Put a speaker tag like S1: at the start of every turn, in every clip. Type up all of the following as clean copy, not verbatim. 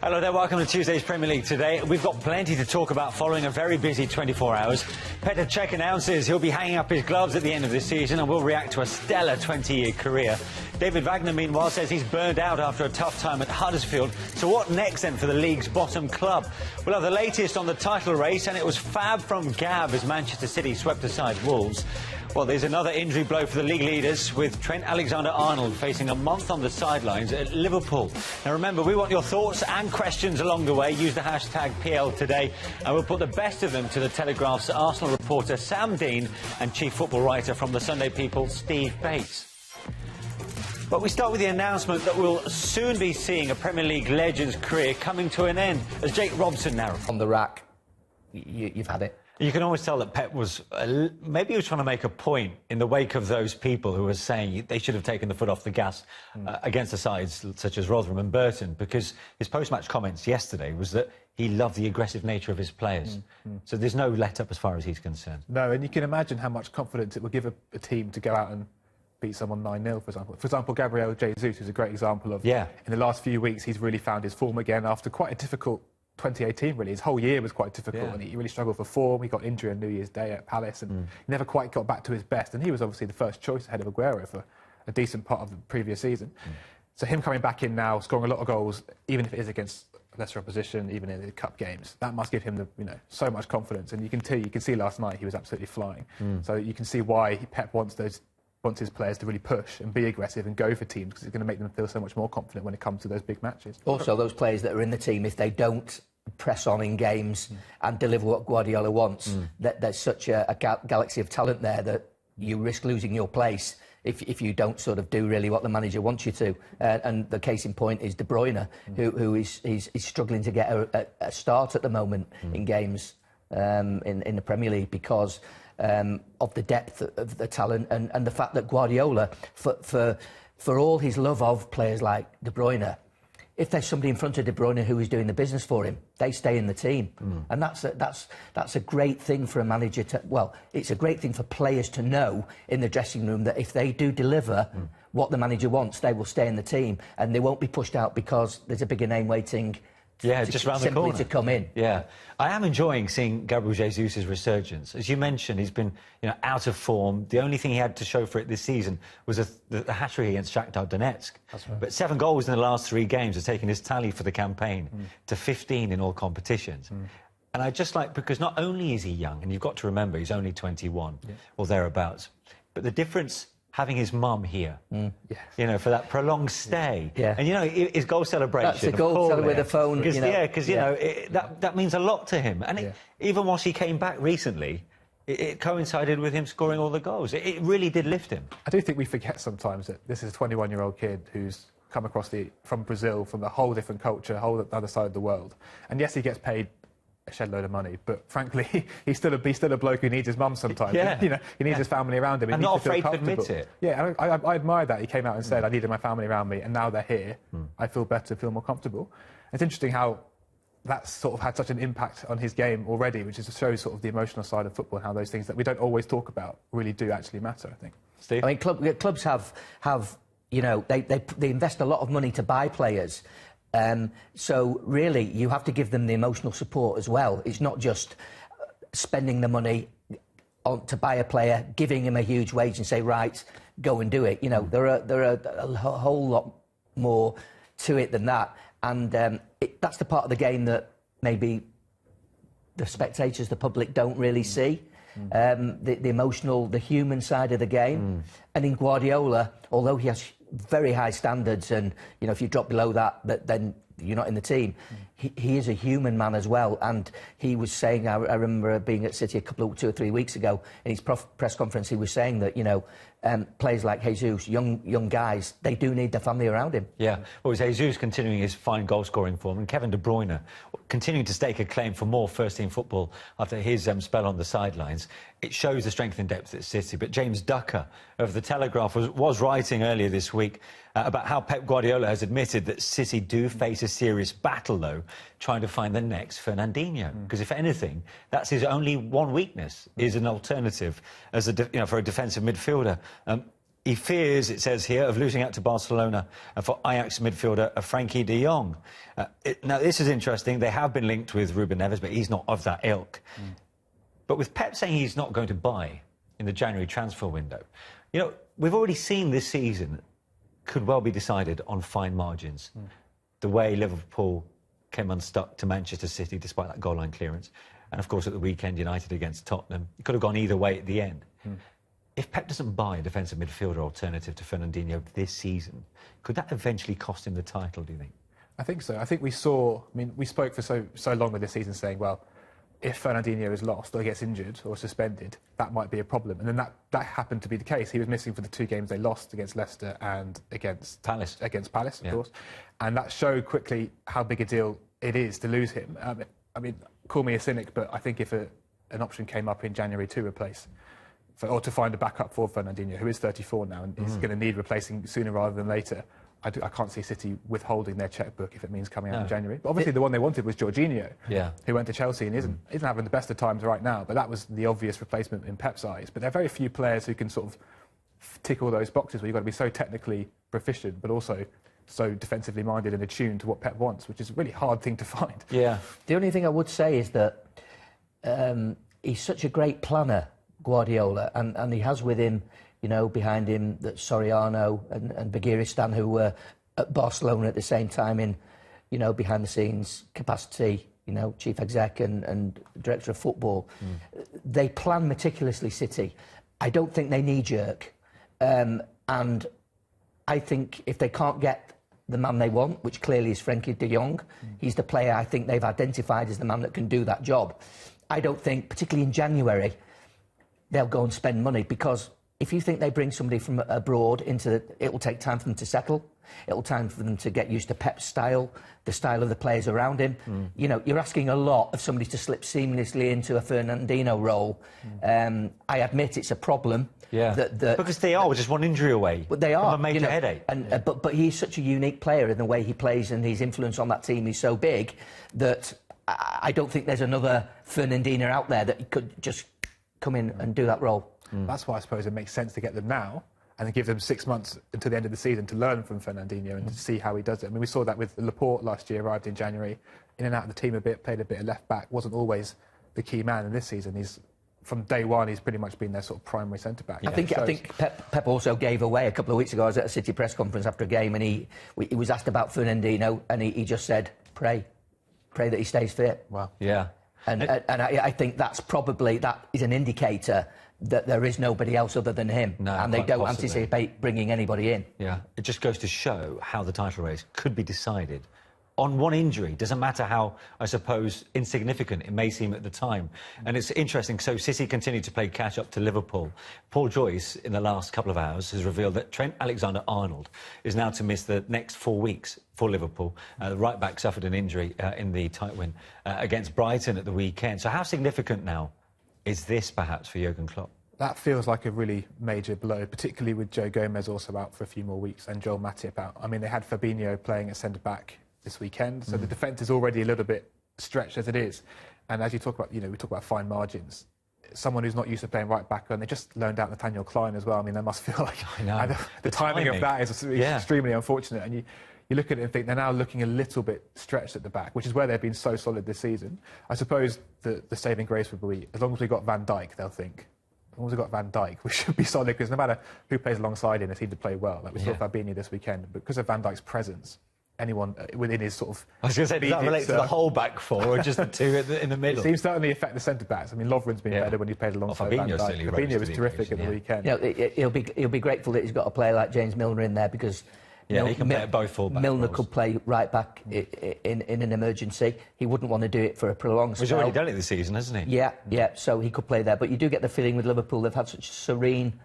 S1: Hello there, welcome to Tuesday's Premier League today. We've got plenty to talk about following a very busy 24 hours. Petr Cech announces he'll be hanging up his gloves at the end of this season and will react to a stellar 20-year career. David Wagner, meanwhile, says he's burned out after a tough time at Huddersfield. So what next then for the league's bottom club? We'll have the latest on the title race, and it was fab from Gab as Manchester City swept aside Wolves. Well, there's another injury blow for the league leaders, with Trent Alexander-Arnold facing a month on the sidelines at Liverpool. Now remember, we want your thoughts and questions along the way. Use the hashtag PLToday, and we'll put the best of them to the Telegraph's Arsenal reporter Sam Dean and chief football writer from the Sunday People, Steve Bates. But we start with the announcement that we'll soon be seeing a Premier League legend's career coming to an end, as Jake Robson narrates.
S2: On the rack, you've had it.
S1: You can always tell that Pep was, maybe he was trying to make a point in the wake of those people who were saying they should have taken the foot off the gas against the sides such as Rotherham and Burton, because his post-match comments yesterday was that he loved the aggressive nature of his players. So there's no let-up as far as he's concerned.
S3: No, and you can imagine how much confidence it would give a team to go out and beat someone 9-0, for example. For example, Gabriel Jesus is a great example of, in the last few weeks, he's really found his form again after quite a difficult 2018, really. His whole year was quite difficult, and he really struggled for form. He got injured on New Year's Day at Palace and never quite got back to his best. And he was obviously the first choice ahead of Aguero for a decent part of the previous season. So him coming back in now, scoring a lot of goals, even if it is against lesser opposition, even in the cup games, that must give him so much confidence. And you can see last night he was absolutely flying. So you can see why Pep wants his players to really push and be aggressive and go for teams, because it's going to make them feel so much more confident when it comes to those big matches.
S2: Also, those players that are in the team, if they don't press on in games and deliver what Guardiola wants, that there's such a galaxy of talent there that you risk losing your place if you don't sort of do really what the manager wants you to. And the case in point is De Bruyne, who is struggling to get a start at the moment in games in the Premier League because of the depth of the talent and the fact that Guardiola, for all his love of players like De Bruyne, if there's somebody in front of De Bruyne who is doing the business for him, they stay in the team. And that's a great thing for a manager to... Well, it's a great thing for players to know in the dressing room that if they do deliver what the manager wants, they will stay in the team and they won't be pushed out because there's a bigger name waiting
S1: just round the corner
S2: to come in.
S1: I am enjoying seeing Gabriel Jesus' resurgence. As you mentioned, he's been out of form. The only thing he had to show for it this season was the hat-trick against Shakhtar Donetsk.
S2: That's right.
S1: But 7 goals in the last 3 games has taken his tally for the campaign to 15 in all competitions. And I just like, because not only is he young, and you've got to remember he's only 21 or thereabouts, but the difference having his mum here, for that prolonged stay. And, his goal celebration.
S2: That's a goal celebration with a phone.
S1: Because, that means a lot to him. And even whilst he came back recently, it coincided with him scoring all the goals. It really did lift him.
S3: I do think we forget sometimes that this is a 21-year-old kid who's come across from Brazil, from a whole different culture, a whole other side of the world. And yes, he gets paid a shed load of money, but frankly, he's still a bloke who needs his mum sometimes. He needs his family around him.
S1: And not afraid to admit it.
S3: Yeah, I admire that. He came out and said, I needed my family around me, and now they're here. I feel better, feel more comfortable. It's interesting how that's sort of had such an impact on his game already, which shows sort of the emotional side of football and how those things that we don't always talk about really do actually matter, I think.
S1: Steve?
S2: I mean, clubs have they invest a lot of money to buy players. So really, you have to give them the emotional support as well. It's not just spending the money to buy a player, giving him a huge wage and say, right, go and do it. There are a whole lot more to it than that. And that's the part of the game that maybe the spectators, the public, don't really see. The emotional, the human side of the game. And in Guardiola, although he has very high standards and, if you drop below that, then you're not in the team. He is a human man as well. And he was saying, I remember being at City 2 or 3 weeks ago, in his press conference, he was saying that, players like Jesus, young guys, they do need their family around him.
S1: Well, it's Jesus continuing his fine goal-scoring form, and Kevin De Bruyne continuing to stake a claim for more first-team football after his spell on the sidelines. It shows the strength and depth at City. But James Ducker of The Telegraph was writing earlier this week about how Pep Guardiola has admitted that City do face a serious battle, though, trying to find the next Fernandinho. Because if anything, that's his only one weakness, is an alternative as for a defensive midfielder. He fears, it says here, of losing out to Barcelona for Ajax midfielder Frankie de Jong. Now, this is interesting. They have been linked with Ruben Neves, but he's not of that ilk. But with Pep saying he's not going to buy in the January transfer window, you know, we've already seen this season could well be decided on fine margins. The way Liverpool came unstuck to Manchester City despite that goal line clearance. And, of course, at the weekend, United against Tottenham. It could have gone either way at the end. If Pep doesn't buy a defensive midfielder alternative to Fernandinho this season, could that eventually cost him the title, do you think?
S3: I think so. I think we saw... I mean, we spoke for so long with this season saying, well, if Fernandinho is lost or gets injured or suspended, that might be a problem. And then that happened to be the case. He was missing for the 2 games they lost against Leicester and against Palace, of course. And that showed quickly how big a deal it is to lose him. I mean, call me a cynic, but I think if an option came up in January to replace... or to find a backup for Fernandinho, who is 34 now and is going to need replacing sooner rather than later. I can't see City withholding their chequebook if it means coming out in January. But obviously the one they wanted was Jorginho, who went to Chelsea and isn't having the best of times right now. But that was the obvious replacement in Pep's eyes. But there are very few players who can sort of tick all those boxes where you've got to be so technically proficient, but also so defensively minded and attuned to what Pep wants, which is a really hard thing to find.
S2: The only thing I would say is that he's such a great planner, Guardiola, and he has with him, you know, behind him, that Soriano and Begiristan, who were at Barcelona at the same time in, you know, behind the scenes capacity, you know, chief exec and director of football. They plan meticulously, City. I don't think they knee-jerk. And I think if they can't get the man they want, which clearly is Frankie de Jong, he's the player I think they've identified as the man that can do that job. I don't think, particularly in January, they'll go and spend money, because if you think they bring somebody from abroad it will take time for them to settle. It will time for them to get used to Pep's style, the style of the players around him. You know, you're asking a lot of somebody to slip seamlessly into a Fernandinho role. I admit it's a problem.
S1: Because they are just one injury away.
S2: But they are
S1: from a major headache.
S2: But he's such a unique player in the way he plays, and his influence on that team is so big that I don't think there's another Fernandinho out there that could just come in and do that role.
S3: That's why I suppose it makes sense to get them now and then give them 6 months until the end of the season to learn from Fernandinho and to see how he does it. I mean, we saw that with Laporte last year, arrived in January, in and out of the team a bit, played a bit of left-back, wasn't always the key man. And this season, from day one, he's pretty much been their sort of primary centre-back.
S2: I think Pep also gave away a couple of weeks ago. I was at a City press conference after a game, and he was asked about Fernandinho, and he just said, pray that he stays fit.
S3: Wow.
S2: And I think that is an indicator that there is nobody else other than him, and they don't anticipate bringing anybody in.
S1: It just goes to show how the title race could be decided on one injury. Doesn't matter how, I suppose, insignificant it may seem at the time. And it's interesting, so City continue to play catch-up to Liverpool. Paul Joyce, in the last couple of hours, has revealed that Trent Alexander-Arnold is now to miss the next 4 weeks for Liverpool. The right-back suffered an injury in the tight win against Brighton at the weekend. So how significant now is this, perhaps, for Jurgen Klopp?
S3: That feels like a really major blow, particularly with Joe Gomez also out for a few more weeks and Joel Matip out. I mean, they had Fabinho playing at centre-back this weekend, so the defence is already a little bit stretched as it is. And as you talk about, you know, we talk about fine margins. Someone who's not used to playing right back, and they just loaned out Nathaniel Klein as well. I mean, they must feel like the timing of that is extremely unfortunate. And you look at it and think they're now looking a little bit stretched at the back, which is where they've been so solid this season. I suppose the saving grace would be, as long as we've got Van Dijk, they'll think, as long as we've got Van Dijk, we should be solid, because no matter who plays alongside him, they seem to play well. Like we saw Fabinho this weekend, but because of Van Dijk's presence, anyone within his sort of...
S1: I was going to say, does that relate to the whole back four or just the two in the middle?
S3: It seems to only affect the centre-backs. I mean, Lovren's been better when he's played alongside Van Dijk. Fabinho was terrific at the weekend.
S2: You know, he'll be grateful that he's got a player like James Milner in there, because...
S1: he can play at both full-back
S2: Milner
S1: roles.
S2: could play right-back in an emergency. He wouldn't want to do it for a prolonged spell.
S1: He's already done it this season, hasn't he?
S2: Yeah, so he could play there. But you do get the feeling with Liverpool, they've had such a serene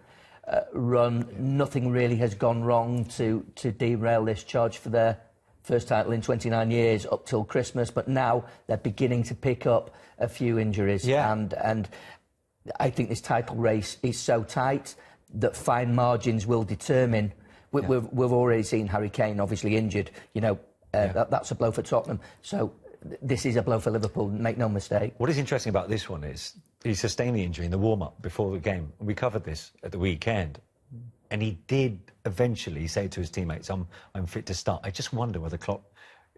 S2: run. Nothing really has gone wrong to derail this charge for their first title in 29 years up till Christmas. But now they're beginning to pick up a few injuries. And I think this title race is so tight that fine margins will determine... We've already seen Harry Kane obviously injured. You know, that's a blow for Tottenham. So this is a blow for Liverpool, make no mistake.
S1: What is interesting about this one is he sustained the injury in the warm-up before the game. We covered this at the weekend. And he did eventually say to his teammates, I'm fit to start. I just wonder whether Klopp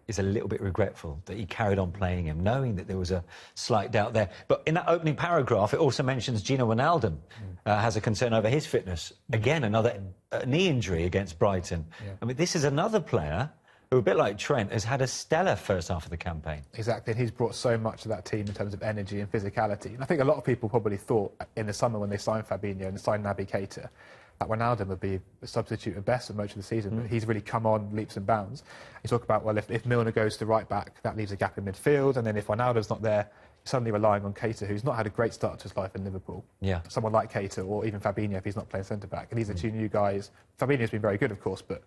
S1: is a little bit regretful that he carried on playing him, knowing that there was a slight doubt there. But in that opening paragraph, it also mentions Gino Wijnaldum has a concern over his fitness. Again, another knee injury against Brighton. Yeah. I mean, this is another player who, a bit like Trent, has had a stellar first half of the campaign. Exactly, and he's brought so much to that team in terms of energy and physicality. And I think a lot of people probably thought in the summer when they signed Fabinho and signed Naby Keita that Wijnaldum would be a substitute at best for most of the season, but he's really come on leaps and bounds. You talk about, well, if Milner goes to right back, that leaves a gap in midfield, and then if Wijnaldum's not there, you're suddenly relying on Keita, who's not had a great start to his life in Liverpool. Yeah. Someone like Keita, or even Fabinho if he's not playing centre-back. And these are two new guys. Fabinho's been very good, of course, but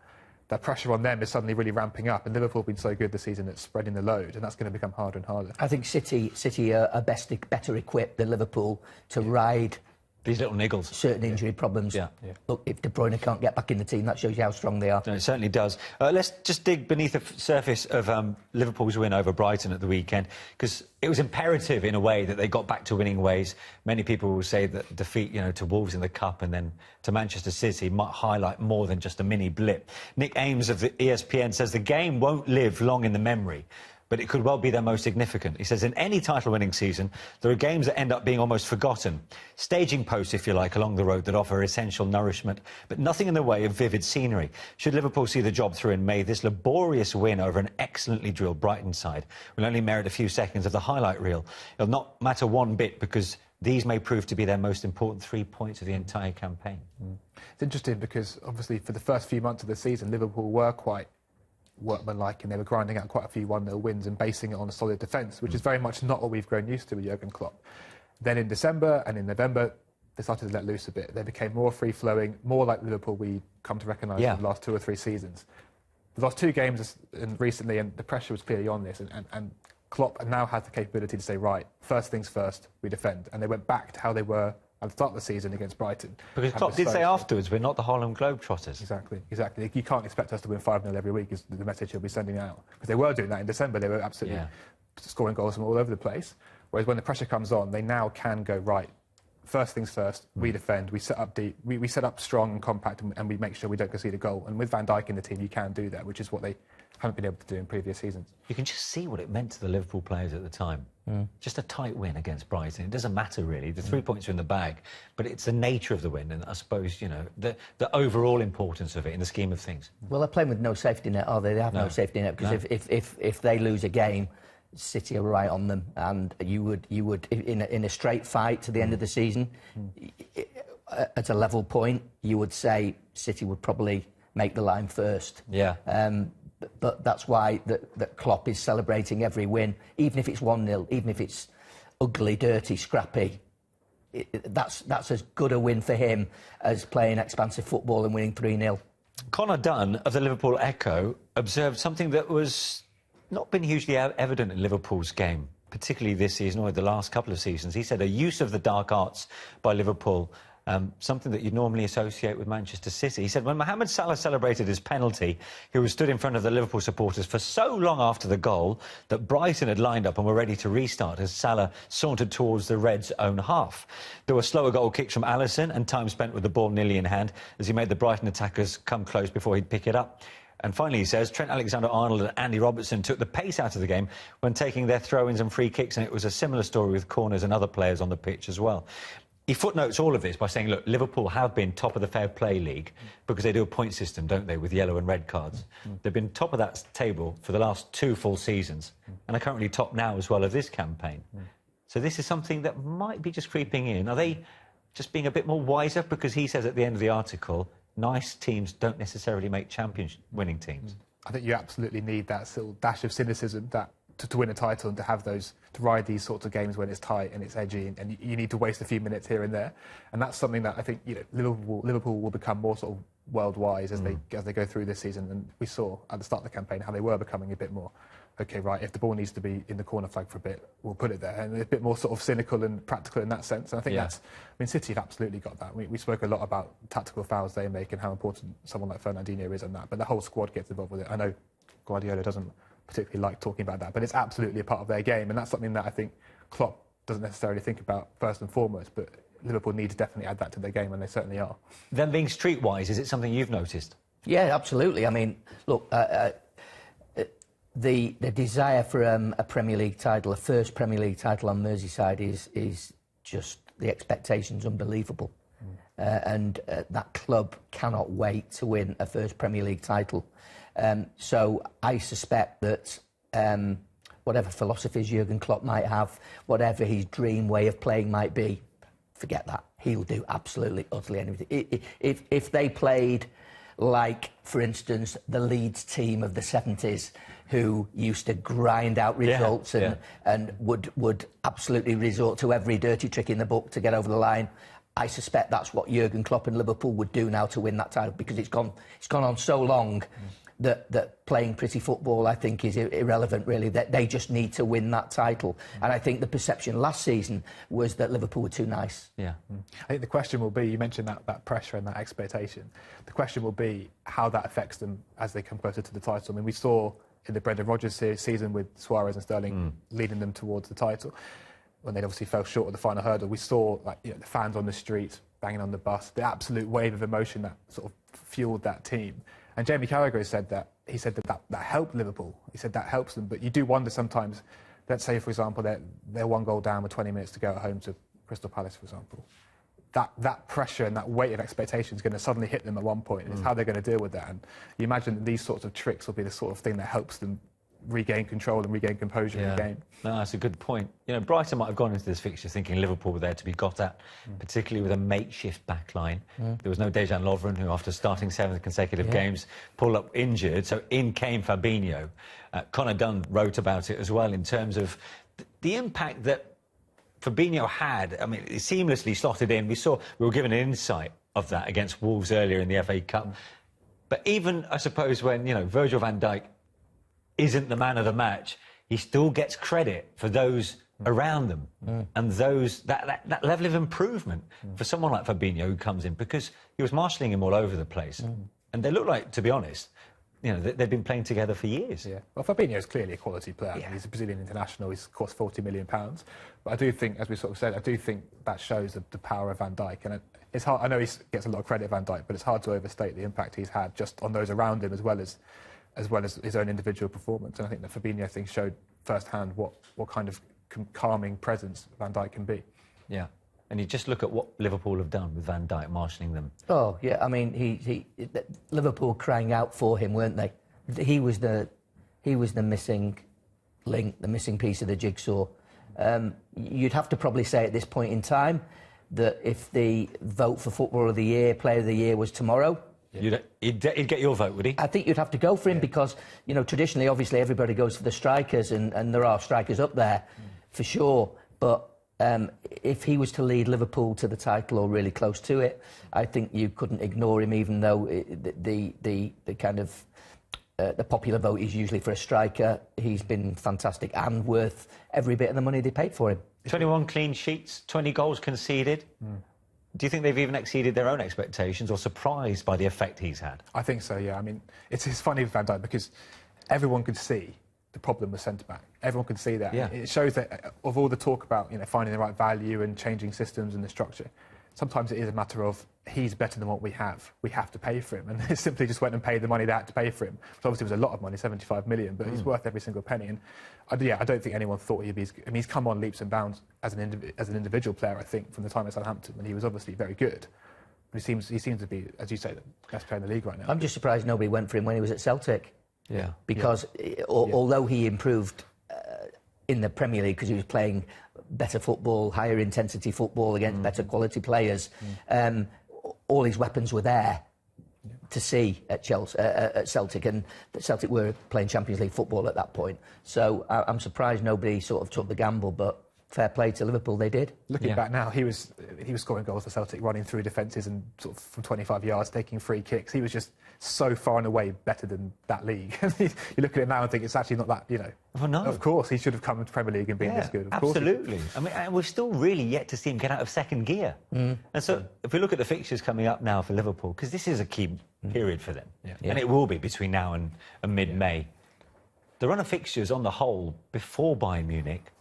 S1: the pressure on them is suddenly really ramping up, and Liverpool have been so good this season at spreading the load, and that's going to become harder and harder. I think City are better equipped than Liverpool to ride these little niggles, certain injury problems. Look, if De Bruyne can't get back in the team, that shows you how strong they are. No, it certainly does. Let's just dig beneath the surface of Liverpool's win over Brighton at the weekend, because it was imperative in a way that they got back to winning ways. Many people will say that defeat, to Wolves in the Cup and then to Manchester City might highlight more than just a mini blip. Nick Ames of the ESPN says the game won't live long in the memory, but it could well be their most significant. He says in any title-winning season, there are games that end up being almost forgotten. Staging posts, if you like, along the road that offer essential nourishment, but nothing in the way of vivid scenery. Should Liverpool see the job through in May, this laborious win over an excellently drilled Brighton side will only merit a few seconds of the highlight reel. It'll not matter one bit, because these may prove to be their most important 3 points of the entire campaign. It's interesting because, obviously, for the first few months of the season, Liverpool were quite workmanlike, and they were grinding out quite a few 1-0 wins and basing it on a solid defence, which is very much not what we've grown used to with Jurgen Klopp. Then in December and in November, they started to let loose a bit. They became more free-flowing, more like Liverpool we come to recognise in the last 2 or 3 seasons. The last 2 games recently, and the pressure was clearly on this, and Klopp now has the capability to say, right, first things first, we defend. And they went back to how they were at the start of the season against Brighton. Because Klopp did say afterwards, we're not the Harlem Globetrotters. Exactly. You can't expect us to win 5-0 every week, is the message he'll be sending out. Because they were doing that in December. They were absolutely scoring goals from all over the place. Whereas when the pressure comes on, they now can go, right, first things first, we defend, we set up deep, we set up strong and compact, and we make sure we don't concede a goal. And with Van Dijk in the team, you can do that, which is what they haven't been able to do in previous seasons. You can just see what it meant to the Liverpool players at the time. Just a tight win against Brighton. It doesn't matter, really. The 3 points are in the bag, but it's the nature of the win, and I suppose, the overall importance of it in the scheme of things. Well, they're playing with no safety net, are they? They have no safety net, because if they lose a game, City are right on them, and you would in a straight fight to the end of the season, at a level point, you would say City would probably make the line first. But that's why that Klopp is celebrating every win, even if it's 1-0, even if it's ugly, dirty, scrappy. That's as good a win for him as playing expansive football and winning 3-0. Connor Dunn of the Liverpool Echo observed something that was not been hugely evident in Liverpool's game, particularly this season or the last couple of seasons. He said a use of the dark arts by Liverpool, something that you'd normally associate with Manchester City. He said when Mohamed Salah celebrated his penalty, he was stood in front of the Liverpool supporters for so long after the goal that Brighton had lined up and were ready to restart as Salah sauntered towards the Reds' own half. There were slower goal kicks from Alisson and time spent with the ball nearly in hand as he made the Brighton attackers come close before he'd pick it up. And finally, he says, Trent Alexander-Arnold and Andy Robertson took the pace out of the game when taking their throw-ins and free kicks, and it was a similar story with corners and other players on the pitch as well. He footnotes all of this by saying, look, Liverpool have been top of the Fair Play League because they do a point system, don't they, with yellow and red cards. They've been top of that table for the last 2 full seasons and are currently top now as well of this campaign. So this is something that might be just creeping in. Are they just being a bit more wiser? Because he says at the end of the article, nice teams don't necessarily make championship-winning teams. I think you absolutely need that little dash of cynicism to win a title and to have those, to ride these sorts of games when it's tight and it's edgy, and you need to waste a few minutes here and there. And that's something that I think Liverpool will become more sort of world-wise as they go through this season. And we saw at the start of the campaign how they were becoming a bit more, OK, right, if the ball needs to be in the corner flag for a bit, we'll put it there. And a bit more sort of cynical and practical in that sense. And I think City have absolutely got that. We spoke a lot about tactical fouls they make and how important someone like Fernandinho is on that. But the whole squad gets involved with it. I know Guardiola doesn't particularly like talking about that, but it's absolutely a part of their game. And that's something that I think Klopp doesn't necessarily think about first and foremost. But
S3: Liverpool need to definitely add that to their game, and they certainly are.
S1: Them being streetwise, is it something you've noticed?
S2: Yeah, absolutely. I mean, look, the desire for a Premier League title, a first Premier League title on Merseyside is just, the expectation's unbelievable. And that club cannot wait to win a first Premier League title. So I suspect that whatever philosophies Jurgen Klopp might have, whatever his dream way of playing might be, forget that. He'll do absolutely, utterly anything. If they played like, for instance, the Leeds team of the 70s, who used to grind out results and would absolutely resort to every dirty trick in the book to get over the line, I suspect that's what Jurgen Klopp and Liverpool would do now to win that title, because it's gone on so long that playing pretty football, I think, is irrelevant, really. That they just need to win that title. And I think the perception last season was that Liverpool were too nice.
S3: I think the question will be, you mentioned that pressure and that expectation. The question will be how that affects them as they come closer to the title. I mean, we saw in the Brendan Rodgers season with Suarez and Sterling leading them towards the title, when they obviously fell short of the final hurdle, we saw the fans on the street banging on the bus, the absolute wave of emotion that sort of fueled that team. And Jamie Carragher said that helped Liverpool. He said that helps them. But you do wonder sometimes, let's say, for example, they're 1 goal down with 20 minutes to go at home to Crystal Palace, for example. That pressure and that weight of expectation is going to suddenly hit them at one point. And it's how they're going to deal with that. And you imagine that these sorts of tricks will be the sort of thing that helps them regain control and regain composure in the game.
S1: No, that's a good point. Brighton might have gone into this fixture thinking Liverpool were there to be got at, particularly with a makeshift backline. There was no Dejan Lovren, who, after starting 7 consecutive games, pulled up injured. So in came Fabinho. Conor Dunn wrote about it as well, in terms of the impact that Fabinho had. I mean, it seamlessly slotted in. We were given an insight of that against Wolves earlier in the FA Cup. But even, I suppose, when, Virgil van Dijk isn't the man of the match, he still gets credit for those around them and that level of improvement for someone like Fabinho who comes in, because he was marshalling him all over the place. And they look like, to be honest, they've been playing together for years.
S3: Well, Fabinho is clearly a quality player. He's a Brazilian international. He's cost £40 million. But I do think, as we sort of said, I do think that shows the power of Van Dijk. And it's hard. I know he gets a lot of credit, Van Dijk, but it's hard to overstate the impact he's had just on those around him, as well as his own individual performance. And I think the Fabinho thing showed firsthand what kind of calming presence Van Dijk can be.
S1: Yeah. And you just look at what Liverpool have done with Van Dijk marshalling them.
S2: Oh, yeah, I mean, Liverpool crying out for him, weren't they? He was the missing link, the missing piece of the jigsaw. You'd have to probably say at this point in time that if the vote for Footballer of the Year, Player of the Year was tomorrow,
S1: He'd get your vote, would he?
S2: I think you'd have to go for him because, traditionally, obviously, everybody goes for the strikers, and there are strikers up there, for sure. But if he was to lead Liverpool to the title or really close to it, I think you couldn't ignore him, even though the kind of the popular vote is usually for a striker. He's been fantastic and worth every bit of the money they paid for him.
S1: 21 clean sheets, 20 goals conceded. Do you think they've even exceeded their own expectations or surprised by the effect he's had?
S3: I think so, yeah. I mean, it's funny with Van Dijk because everyone could see the problem with centre-back. Everyone could see that. It shows that of all the talk about finding the right value and changing systems and the structure, sometimes it is a matter of he's better than what we have. We have to pay for him. And they simply just went and paid the money they had to pay for him. So obviously it was a lot of money, 75 million, but he's worth every single penny. And I don't think anyone thought he'd be... I mean, he's come on leaps and bounds as an individual player, I think, from the time at Southampton, and he was obviously very good. But he seems to be, as you say, the best player in the league right now.
S2: I'm just surprised nobody went for him when he was at Celtic. Because although he improved in the Premier League because he was playing better football, higher intensity football against better quality players, all his weapons were there to see at Celtic, and Celtic were playing Champions League football at that point. So I'm surprised nobody sort of took the gamble, but fair play to Liverpool, they did.
S3: Looking back now, he was scoring goals for Celtic, running through defences and sort of from 25 yards, taking free kicks. He was just so far and away better than that league. You look at it now and think it's actually not that,
S1: Well, no.
S3: Of course, he should have come to the Premier League and been this good. Of
S1: absolutely. I mean, and we're still really yet to see him get out of second gear. And so if we look at the fixtures coming up now for Liverpool, because this is a key period for them, and it will be between now and mid-May, the run of fixtures on the whole before Bayern Munich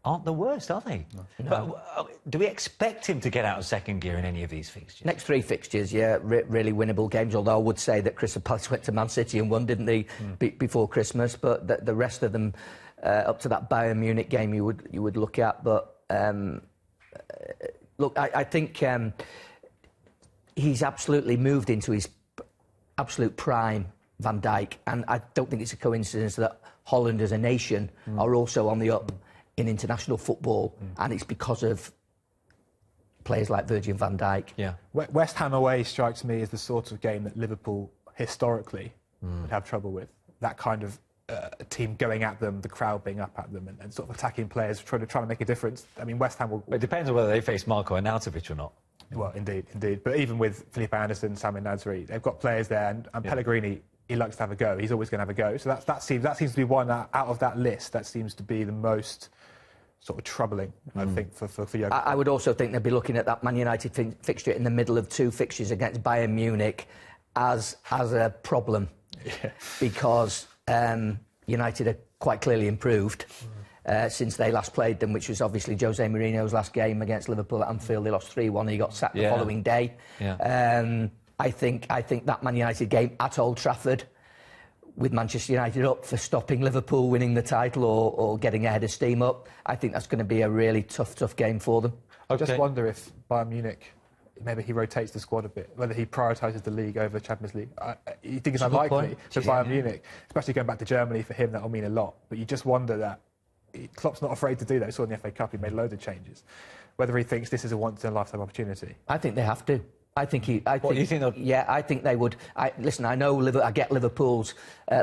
S1: aren't the worst, are they?
S2: No.
S1: But, do we expect him to get out of second gear in any of these fixtures?
S2: Next 3 fixtures, yeah, really winnable games, although I would say that Crystal Palace went to Man City and won, didn't they, before Christmas, but the rest of them, up to that Bayern Munich game, you would look at. But, look, I think he's absolutely moved into his absolute prime, Van Dijk, and I don't think it's a coincidence that Holland as a nation are also on the up in international football, and it's because of players like Virgil van Dijk.
S3: Yeah. West Ham away strikes me as the sort of game that Liverpool historically would have trouble with. That kind of team going at them, the crowd being up at them, and sort of attacking players, trying to make a difference. I mean, West Ham will...
S1: It depends on whether they face Marco Arnautovic or not.
S3: Well, indeed. But even with Felipe Anderson, Sami Nasri, they've got players there, and Pellegrini, he likes to have a go. He's always going to have a go. So that seems to be one out of that list that seems to be the most sort of troubling, I think, for Jurgen.
S2: I would also think they'd be looking at that Man United fixture in the middle of 2 fixtures against Bayern Munich as a problem, because United are quite clearly improved since they last played them, which was obviously Jose Mourinho's last game against Liverpool at Anfield. They lost 3-1. He got sacked the following day. I think that Man United game at Old Trafford, with Manchester United up for stopping Liverpool winning the title or getting ahead of steam up, I think that's going to be a really tough game for them.
S3: I just wonder if Bayern Munich, maybe he rotates the squad a bit, whether he prioritises the league over the Champions League. You think it's unlikely for Bayern Munich, especially going back to Germany, for him that'll mean a lot. But you just wonder that Klopp's not afraid to do that. We saw in the FA Cup, he made loads of changes. Whether he thinks this is a once-in-a-lifetime opportunity.
S2: I think they have to. I think he.
S1: What do you think?
S2: Yeah, I think they would. Listen, I know I get Liverpool's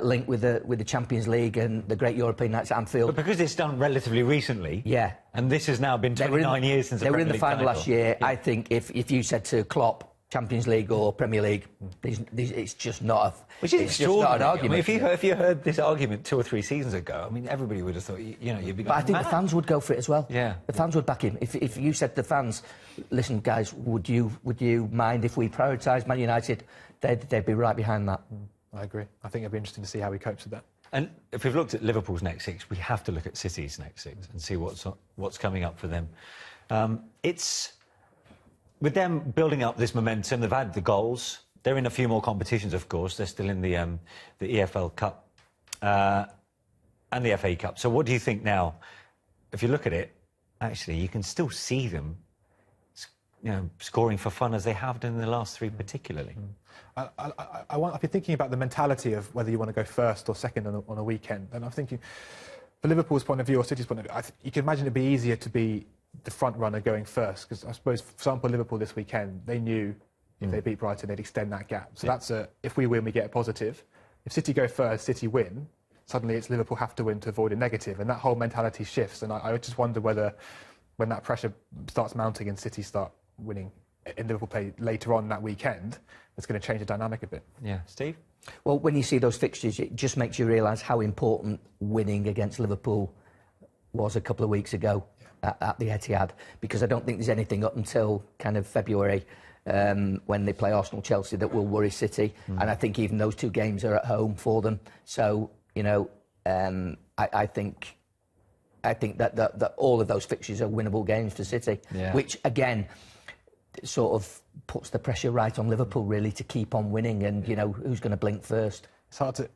S2: link with the Champions League and the great European nights at Anfield.
S1: But because it's done relatively recently, and this has now been 29 years since
S2: they were in the final
S1: title.
S2: last year. I think if you said to Klopp, Champions League or Premier League, it's just not a.
S1: Which is extraordinary.
S2: An argument.
S1: I mean, if you heard this argument 2 or 3 seasons ago, I mean, everybody would have thought, you'd be.
S2: But I think the fans would go for it as well.
S1: Yeah,
S2: the fans would back him. If you said to the fans, listen, guys, would you mind if we prioritise Man United? They'd be right behind that.
S3: I agree. I think it'd be interesting to see how he copes with that.
S1: And if we've looked at Liverpool's next 6, we have to look at City's next 6 and see what's coming up for them. It's. With them building up this momentum, they've had the goals. They're in a few more competitions, of course. They're still in the EFL Cup and the FA Cup. So what do you think now? If you look at it, actually, you can still see them, scoring for fun as they have done in the last 3, particularly.
S3: I've been thinking about the mentality of whether you want to go first or second on a weekend. And I'm thinking, for Liverpool's point of view or City's point of view, you can imagine it'd be easier to be the front runner going first, because I suppose, for example, Liverpool this weekend, they knew if they beat Brighton, they'd extend that gap. So that's if we win, we get a positive. If City go first, City win, suddenly it's Liverpool have to win to avoid a negative, and that whole mentality shifts. And I just wonder whether, when that pressure starts mounting and City start winning, and Liverpool play later on that weekend, it's going to change the dynamic a bit.
S1: Yeah, Steve?
S2: Well, when you see those fixtures, it just makes you realise how important winning against Liverpool was a couple of weeks ago at the Etihad, because I don't think there's anything up until kind of February when they play Arsenal, Chelsea, that will worry City. And I think even those 2 games are at home for them. So I think that all of those fixtures are winnable games for City, which again sort of puts the pressure right on Liverpool really to keep on winning. And who's going to blink first?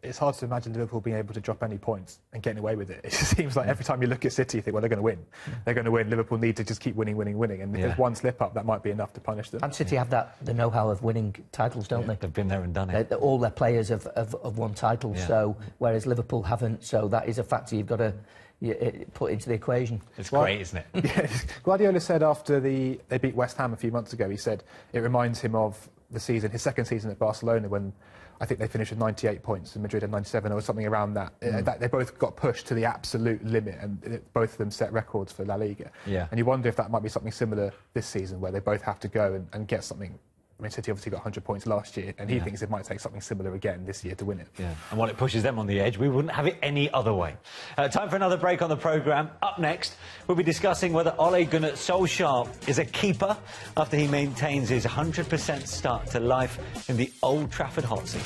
S3: It's hard to imagine Liverpool being able to drop any points and getting away with it. It just seems like every time you look at City, you think, well, they're going to win. They're going to win. Liverpool need to just keep winning. And if there's one slip-up, that might be enough to punish them.
S2: And City have the know-how of winning titles, don't they?
S1: They've been there and done it.
S2: All their players have won titles, so whereas Liverpool haven't. So that is a factor you've got to put into the equation.
S1: It's great, isn't it?
S3: Yes. Guardiola said after they beat West Ham a few months ago, he said it reminds him of the season, his second season at Barcelona, when I think they finished with 98 points and Madrid had 97 or something around that. They both got pushed to the absolute limit, and both of them set records for La Liga. And you wonder if that might be something similar this season, where they both have to go and get something. I mean, City obviously got 100 points last year, and he thinks it might take something similar again this year to win it.
S1: And while it pushes them on the edge, we wouldn't have it any other way. Time for another break on the programme. Up next, we'll be discussing whether Ole Gunnar Solskjaer is a keeper after he maintains his 100% start to life in the Old Trafford hot seat.